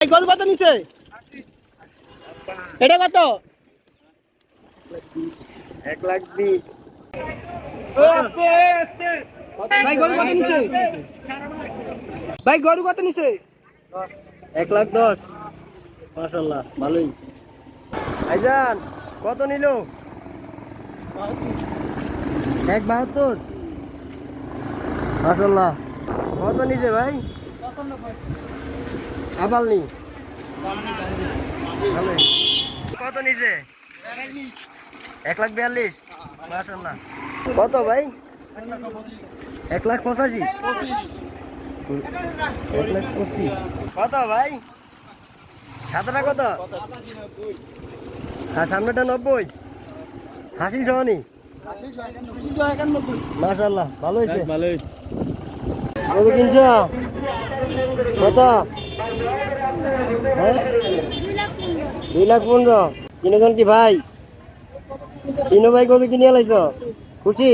গরু কত নিছে? এটা কত? 1,20,000। ভাই গরু কত নিছে? ভাই গরু কত নিছে? 1,10,000। মাশাআল্লাহ ভালোই। ভাইজান কত নিল? 1,72। মাশাআল্লাহ। কত নিছে ভাই? আবাল নি ভালোই। কত নিছে? 1,42,000। মাশাআল্লাহ। কত ভাই? 1,85,000। 1,25,000। কত ভাই? সাদাটা কত? আর সামনেটা 90। হাসিল সহনি। মাশাআল্লাহ ভালো হয়েছে। কত কিনছ? কত? হ্যাঁ 2,15,000। তিনজন কি ভাই? তিনো ভাই কত কিনে লাইছ? খুশি?